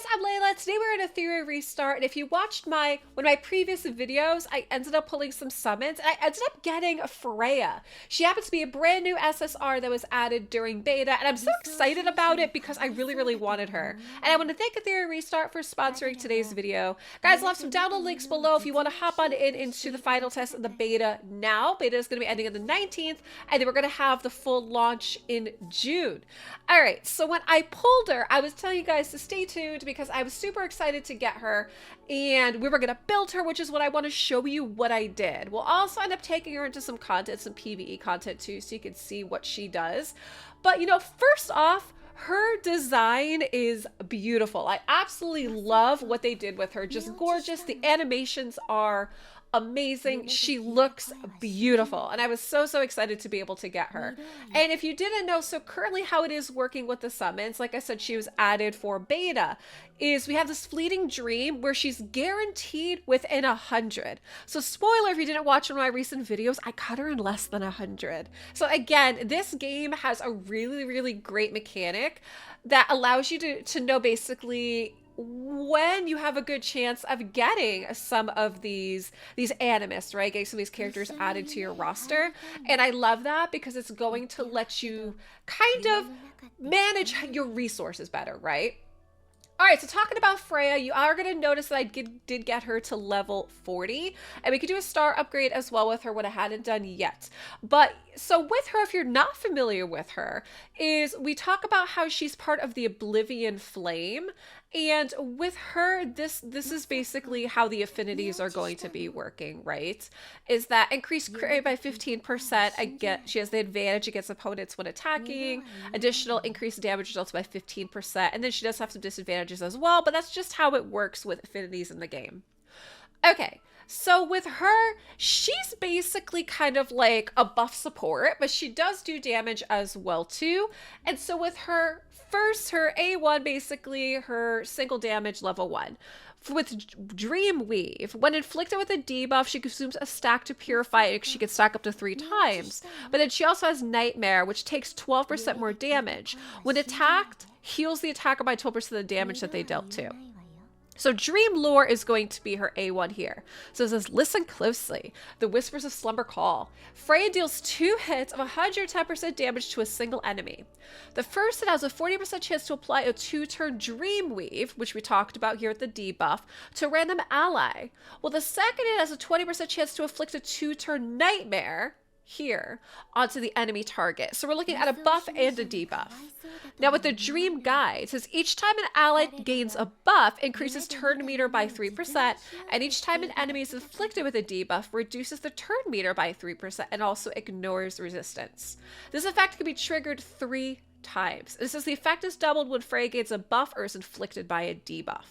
guys, I'm Layla. Today we're in Etheria Restart, and if you watched one of my previous videos, I ended up pulling some summons, and I ended up getting Freya. She happens to be a brand new SSR that was added during beta, and I'm so excited about it because I really wanted her. And I want to thank Etheria Restart for sponsoring today's video. Guys, I'll have some download links below if you want to hop on into the final test of the beta now. Beta is going to be ending on the 19th, and then we're going to have the full launch in June. All right, so when I pulled her, I was telling you guys to stay tuned because I was super excited to get her, and we were going to build her, which is what I want to show you what I did. We'll also end up taking her into some content, some PvE content too, so you can see what she does. But, you know, first off, her design is beautiful. I absolutely love what they did with her. Just gorgeous. The animations are amazing. She looks beautiful, and I was so excited to be able to get her. And if you didn't know, so currently how it is working with the summons, like I said, she was added for beta, is we have this fleeting dream where she's guaranteed within 100. So spoiler, if you didn't watch one of my recent videos, I got her in less than 100. So again, this game has a really great mechanic that allows you to know basically when you have a good chance of getting some of these Animus, right? Getting some of these characters added to your roster. And I love that because it's going to let you kind of manage your resources better, right? All right, so talking about Freya, you are going to notice that I did get her to level 40, and we could do a star upgrade as well with her, what I hadn't done yet. But so with her, if you're not familiar with her, is we talk about how she's part of the Oblivion Flame, and with her, this is basically how the affinities are going to be working, right? Is that increased crit rate by 15%. She has the advantage against opponents when attacking, additional increased damage results by 15%, and then she does have some disadvantages as well, but that's just how it works with affinities in the game. Okay, so with her, she's basically kind of like a buff support, but she does do damage as well too. And so with her, first, her A1, basically her single damage level 1. With Dream Weave, when inflicted with a debuff, she consumes a stack to purify it. She can stack up to 3 times. But then she also has Nightmare, which takes 12% more damage. When attacked, heals the attacker by 12% of the damage that they dealt to. So Dream Lure is going to be her A1 here. So it says, listen closely. The Whispers of Slumber call. Freya deals 2 hits of 110% damage to a single enemy. The first hit has a 40% chance to apply a 2-turn Dream Weave, which we talked about here at the debuff, to a random ally. Well, the second hit has a 20% chance to inflict a 2-turn Nightmare, here, onto the enemy target. So we're looking at a buff and a debuff. Now with the Dream Guide, it says each time an ally gains a buff, increases turn meter by 3%, and each time an enemy is inflicted with a debuff, reduces the turn meter by 3% and also ignores resistance. This effect can be triggered 3 times. It says the effect is doubled when Freya gains a buff or is inflicted by a debuff.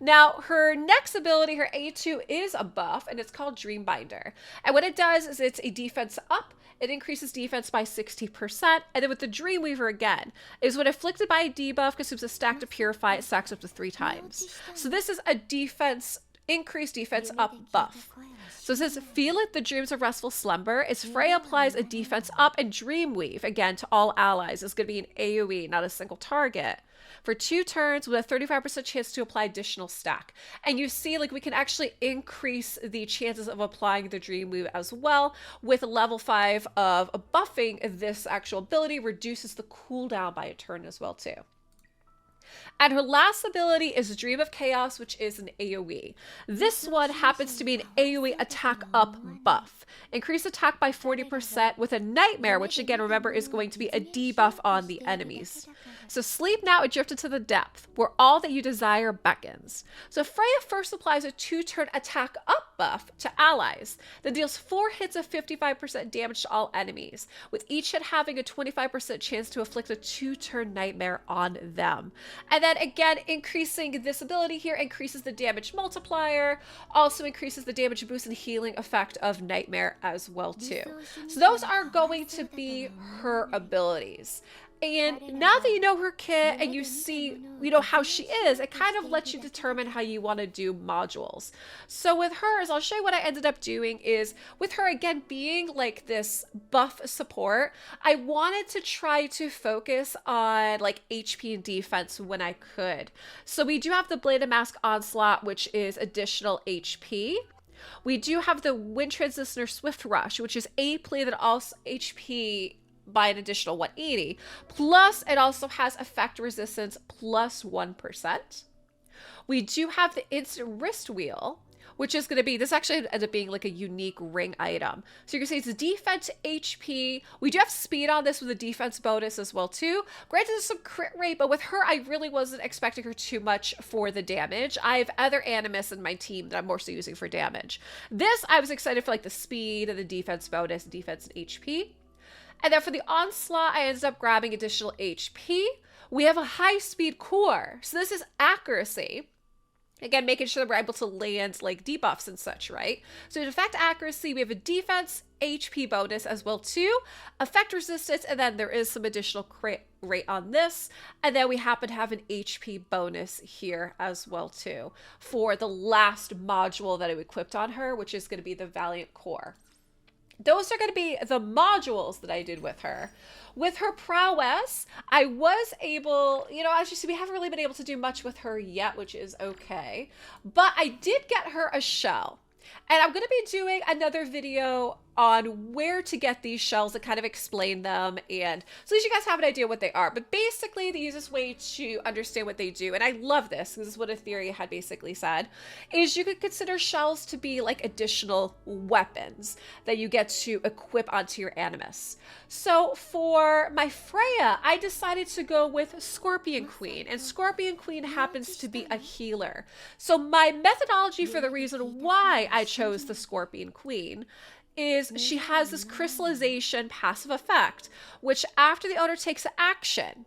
Now, her next ability, her A2, is a buff, and it's called Dreambinder. And what it does is it's a defense up. It increases defense by 60%. And then with the Dreamweaver again, is when afflicted by a debuff, consumes a stack to purify, it stacks up to 3 times. So this is a increased defense up buff. So it says, feel it, the dreams of restful slumber. As Freya applies a defense up and Dreamweave, again, to all allies. It's going to be an AoE, not a single target, for 2 turns with a 35% chance to apply additional stack. And you see, like, we can actually increase the chances of applying the Dreamweave as well. With level 5 of buffing, this actual ability reduces the cooldown by a turn as well too. And her last ability is Dream of Chaos, which is an AoE. This one happens to be an AoE attack up buff. Increase attack by 40% with a Nightmare, which again, remember, is going to be a debuff on the enemies. So sleep now and drift into the depth, where all that you desire beckons. So Freya first applies a 2-turn attack up buff to allies, then deals 4 hits of 55% damage to all enemies, with each hit having a 25% chance to inflict a 2-turn Nightmare on them. And then again, increasing this ability here increases the damage multiplier, also increases the damage boost and healing effect of Nightmare as well too. So those are going to be her abilities. And now that you know her kit and you see, you know, how she is, it kind of lets you determine how you want to do modules. So with hers, I'll show you what I ended up doing is, with her again being like this buff support, I wanted to try to focus on like HP and defense when I could. So we do have the Bladed Mask Onslaught, which is additional HP. We do have the Wind Transitioner Swift Rush, which is AP that also HP by an additional 180. Plus, it also has effect resistance plus 1%. We do have the Instant Wrist Wheel, which is going to be, this actually ends up being like a unique ring item. So you can see it's defense HP. We do have speed on this with a defense bonus as well too. Granted, there's some crit rate, but with her, I really wasn't expecting her too much for the damage. I have other Animus in my team that I'm mostly using for damage. This, I was excited for like the speed and the defense bonus, defense and HP. And then for the Onslaught, I ended up grabbing additional HP. We have a high speed core. So this is accuracy. Again, making sure that we're able to land like debuffs and such, right? So in effect accuracy, we have a defense HP bonus as well too, effect resistance, and then there is some additional crit rate on this. And then we happen to have an HP bonus here as well too for the last module that I equipped on her, which is going to be the Valiant Core. Those are going to be the modules that I did with her. With her prowess, I was able, you know, as you see, we haven't really been able to do much with her yet, which is okay. But I did get her a shell. And I'm going to be doing another video on where to get these shells and kind of explain them, and so at least you guys have an idea what they are. But basically the easiest way to understand what they do, and I love this, this is what Etheria had basically said, is you could consider shells to be like additional weapons that you get to equip onto your Animus. So for my Freya, I decided to go with Scorpion Queen, and Scorpion Queen happens to be a healer. So my methodology for the reason why I chose the Scorpion Queen is she has this crystallization passive effect, which after the owner takes action,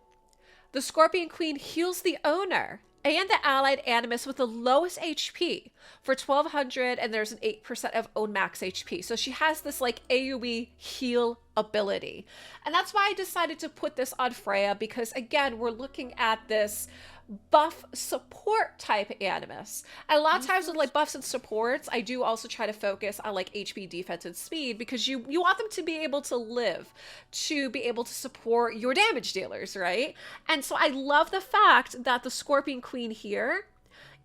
the Scorpion Queen heals the owner and the allied Animus with the lowest HP for 1200, and there's an 8% of own max HP. So she has this like AoE heal ability. And that's why I decided to put this on Freya, because again, we're looking at this buff support type Animus. And a lot of times with like buffs and supports, I do also try to focus on like HP, defense, and speed, because you want them to be able to live, to be able to support your damage dealers, right? And so I love the fact that the Scorpion Queen here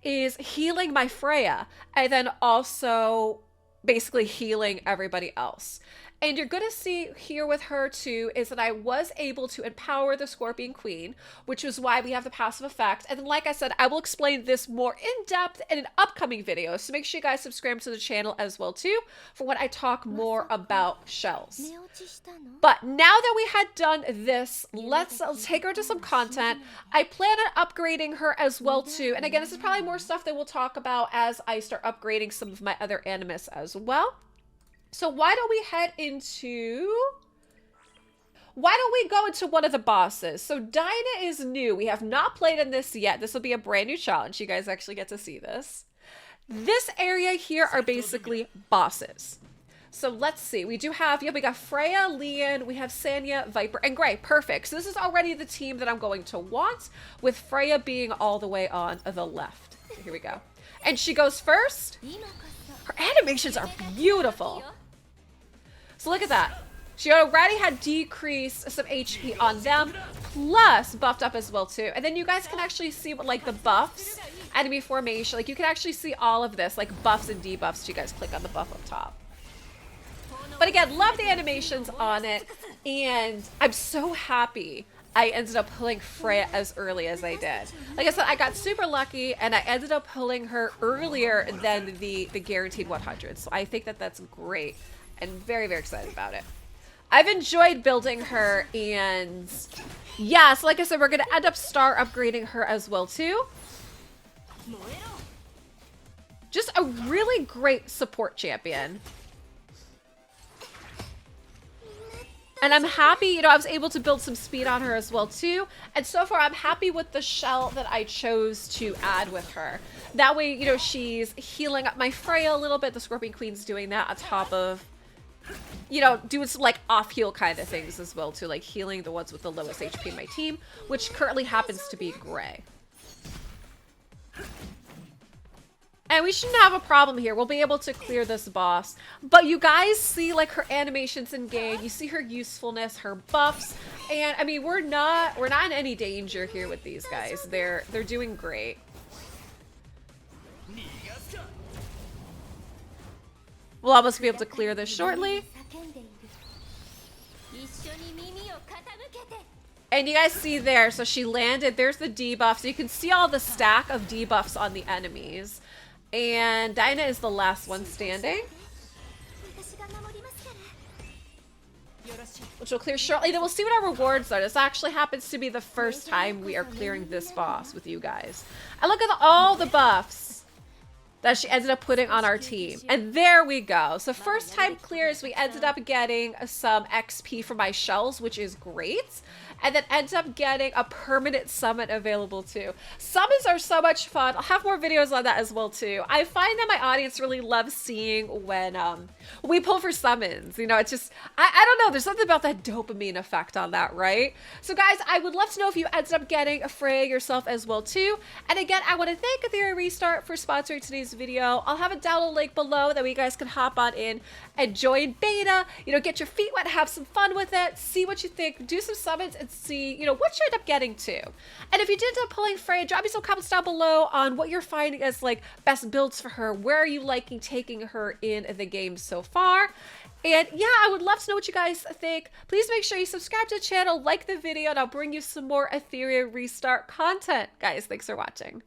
is healing my Freya and then also basically healing everybody else. And you're going to see here with her too is that I was able to empower the Scorpion Queen, which is why we have the passive effect. And then, like I said, I will explain this more in depth in an upcoming video. So make sure you guys subscribe to the channel as well too for when I talk more about shells. But now that we had done this, let's take her to some content. I plan on upgrading her as well too. And again, this is probably more stuff that we'll talk about as I start upgrading some of my other Animus as well. So why don't we go into one of the bosses? So Dinah is new. We have not played in this yet. This will be a brand new challenge. You guys actually get to see this. This area here are basically bosses. So let's see. We do have, we got Freya, Leon, we have Sanya, Viper, and Gray. Perfect. So this is already the team that I'm going to want, with Freya being all the way on the left. So here we go. And she goes first. Her animations are beautiful. So look at that. She already had decreased some HP on them, plus buffed up as well too. And then you guys can actually see what like the buffs, enemy formation, like you can actually see all of this, like buffs and debuffs. So you guys click on the buff up top. But again, love the animations on it. And I'm so happy I ended up pulling Freya as early as I did. Like I said, I got super lucky and I ended up pulling her earlier than the guaranteed 100. So I think that that's great and very, very excited about it. I've enjoyed building her, and yeah, so like I said, we're going to end up star upgrading her as well too. Just a really great support champion. And I'm happy, you know, I was able to build some speed on her as well too. And so far, I'm happy with the shell that I chose to add with her. That way, you know, she's healing up my Freya a little bit. The Scorpion Queen's doing that on top of you know, doing some like off heal kind of things as well too, like healing the ones with the lowest HP in my team, which currently happens to be Gray. And we shouldn't have a problem here. We'll be able to clear this boss. But you guys see like her animations in game. You see her usefulness, her buffs. And I mean, we're not in any danger here with these guys. They're doing great. We'll almost be able to clear this shortly. And you guys see there, so she landed, there's the debuff. So you can see all the stack of debuffs on the enemies. And Dinah is the last one standing, which will clear shortly. Then we'll see what our rewards are. This actually happens to be the first time we are clearing this boss with you guys. And look at all the buffs that she ended up putting on our team. And there we go. So first time clears, we ended up getting some XP for my shells, which is great. And then ends up getting a permanent summon available too. Summons are so much fun. I'll have more videos on that as well too. I find that my audience really loves seeing when we pull for summons. You know, it's just, I don't know, there's something about that dopamine effect on that, right? So guys, I would love to know if you ended up getting a Freya yourself as well too. And again, I want to thank Etheria Restart for sponsoring today's video. I'll have a download link below that you guys can hop on in and join beta, you know, get your feet wet, have some fun with it, see what you think, do some summons and see, you know, what you end up getting to. And if you did end up pulling Freya, drop me some comments down below on what you're finding as like best builds for her. Where are you liking taking her in the game so far? And yeah, I would love to know what you guys think. Please make sure you subscribe to the channel, like the video, and I'll bring you some more Etheria Restart content. Guys, thanks for watching.